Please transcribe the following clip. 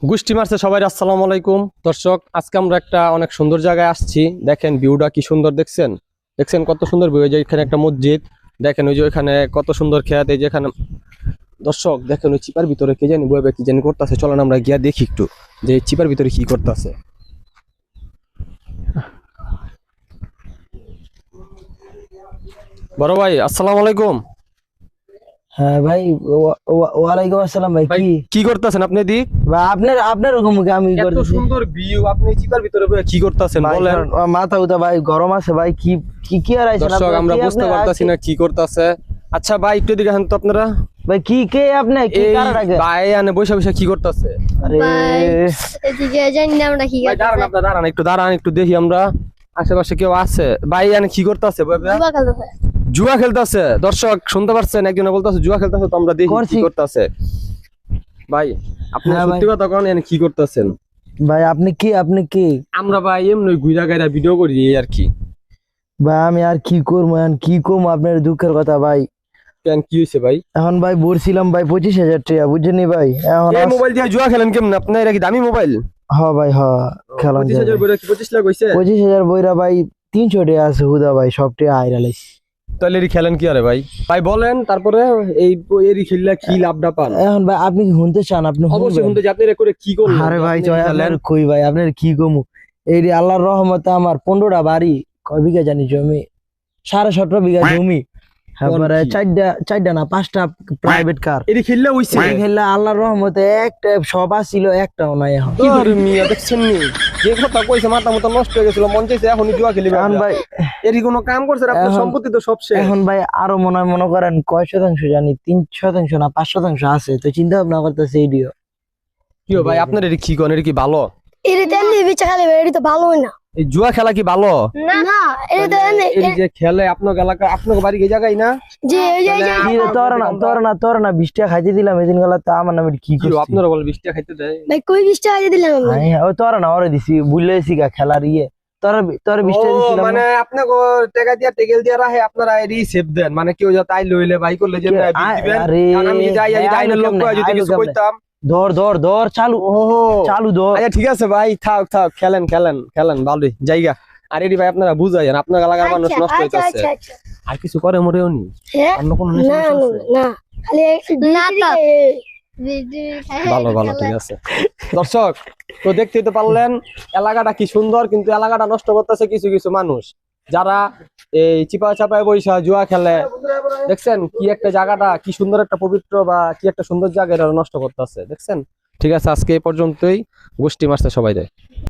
গুষ্টি মারছে সবাই, আসসালামু আলাইকুম দর্শক। আজকে আমরা একটা অনেক সুন্দর জায়গায় আসছি। দেখেন ভিউটা কি সুন্দর, দেখছেন দেখছেন কত সুন্দর ভিউ। যে এখানে একটা মসজিদ, দেখেন ওই যে ওইখানে কত সুন্দর খেয়াত। এই যে এখানে দর্শক দেখেন ওই চিপার ভিতরে কে জানি বইবে কি জানি করতেছে। চলেন আমরা গিয়া দেখি একটু যে এই চিপার ভিতরে কি করতেছে। বড় ভাই আসসালামু আলাইকুম। হ্যাঁ ভাই, ওয়ালাইকুম আসসালাম ভাই। ভাই কি কি করতেছেন আপনি? দি ভাই আপনার আপনার ওরকম আমি এত করতেছি সুন্দর ভিউ, আপনি চিপার ভিতরে বইয়া কি করতেছেন ভাই। বলেন। মাথা উঠা ভাই, গরম আছে ভাই। কি কি কি আর আইছেন দর্শক আপনারা? আমরা কি বুঝতে আপনি পারতাছি না কি করতেছে। আচ্ছা ভাই একটু এদিকে আসেন তো আপনারা। ভাই কি কে আপনি কি এই কারণ আগে? ভাই আনে বসে বসে কি করতেছে? আরে ভাই এদিকে জানি না আমরা কি ভাই দাঁড়ান, করতেছে। আপনারা দাঁড়ান একটু দেখি আমরা আশেপাশে কেউ আছে। ভাই আনে কি করতেছে? জুয়া খেলতেছে। জুয়া খেলতেছে। দর্শক শুনতে পারছেন, একজনে বলতেছে জুয়া খেলতেছে। তো আমরা দেখি কি করছি। করতেছে। ভাই আপনি হ্যাঁ সত্যি কথা কোন, এনে কি করতেছেন? ভাই আপনি কি আমরা ভাই এমনি ঘুরা গাইরা ভিডিও করি এই আর কি। ভাই আমি আর কি করবো, এখন কি কম আপনার দুঃখের কথা ভাই। কেন কি হয়েছে ভাই? এখন ভাই বলছিলাম ভাই 25,000 টাকা, বুঝছেনি ভাই? এখন এই মোবাইল দিয়ে জুয়া খেলেন কেমন? আপনার এটা কি দামি মোবাইল? হ ভাই হ, খেলাম 25,000 বইরা কি 25 লাখ হইছে? 25,000 বইরা ভাই 300 টাকা আছে হুদা ভাই, সবটি আইরা লাইছি। তাহলে এরি খেলেন কি আরে ভাই? ভাই বলেন তারপরে এই এরি খেললে কি লাভটা পান? এখন ভাই আপনি কি শুনতে চান? আপনি অবশ্যই শুনবেন? শুনতে যে আপনি করে কি করলেন। আরে ভাই আপনি জয় খেলেন। আপনার কই ভাই, আপনার কি কমু? এই যে আল্লাহর রহমতে আমার 15টা বাড়ি, কয় বিঘা জানি জমি, 17.5 বিঘা জমি, তারপরে কি? চারটা না 5টা প্রাইভেট কার। এরি খেললে হইছে। খেললে আল্লাহর রহমতে একটা সব ছিল, একটাও নাই এখন। আরে মিয়া দেখছেন নি যে কথা কইছে, মাথা মতো নষ্ট হয়ে গেছিল, মন চাইছে এখনই জুয়া খেলিবে। এখন ভাই এরি কোনো কাম করছে না, আপনার এখন- সম্পত্তি তো সব শেষ। এখন ভাই আরো মনে করেন কয় শতাংশ জানি, 3% না 5% আছে, তো চিন্তা ভাবনা করতেছে এইডিও। কি ভাই আপনার এরি কি কোন, এরি কি ভালো? এরিতে এমনি বিচা খেলে এরি তো ভালোই না। এই জুয়া খেলা কি ভালো? না এরিতে এরি যে খেলে আপনার এলাকা, আপনার বাড়ি এই জায়গায় না? যে এই যে কি রে, তোর না 20 টাকা খাইতে দিলাম এদিন গেলা, তো আমার নামে কি কি করছিস? আপনারা বলে 20 টাকা খাইতে দেয়? ভাই কই 20 টাকা দিয়ে দিলাম আমরা। ওই তোরা না ওরে দিছি, বুঝলেছি গা খেলার ইয়ে। তোর 20 টাকা ও, দিছিলাম মানে আপনাকে টাকা দিয়া টেকেল দিয়া রাখে, আপনারা এরি সেভ দেন। মানে কেউ যা তাই লইলে ভাই করলে যে না বিল দিবেন। আরে কারণ আমি যাই এই ডাইনের লোক কই যদি কিছু কইতাম। ধর চালু ও চালু ধর। আচ্ছা ঠিক আছে ভাই, থাক খেলেন ভালোই জায়গা। আর এরি ভাই আপনারা বুঝাইন, আপনার এলাকার মানুষ আচ্ছা নষ্ট আচ্ছা হইতাছে। আচ্ছা। আর কিছু করে মরেও নি, হ্যাঁ অন্য কোনো না নেশা আছে? না খালি না তো ভালো ঠিক আছে। দর্শক তো দেখতেই তো পারলেন এলাকাটা কি সুন্দর, কিন্তু এলাকাটা নষ্ট করতেছে কিছু কিছু মানুষ, যারা এই চিপা চাপায় বৈশা জুয়া খেলে। দেখছেন কি একটা জায়গাটা, কি সুন্দর একটা পবিত্র বা কি একটা সুন্দর জায়গা, এটা নষ্ট করতেছে। দেখছেন। ঠিক আছে, আজকে এই পর্যন্তই। গোষ্ঠী মারছে সবাই দেয়।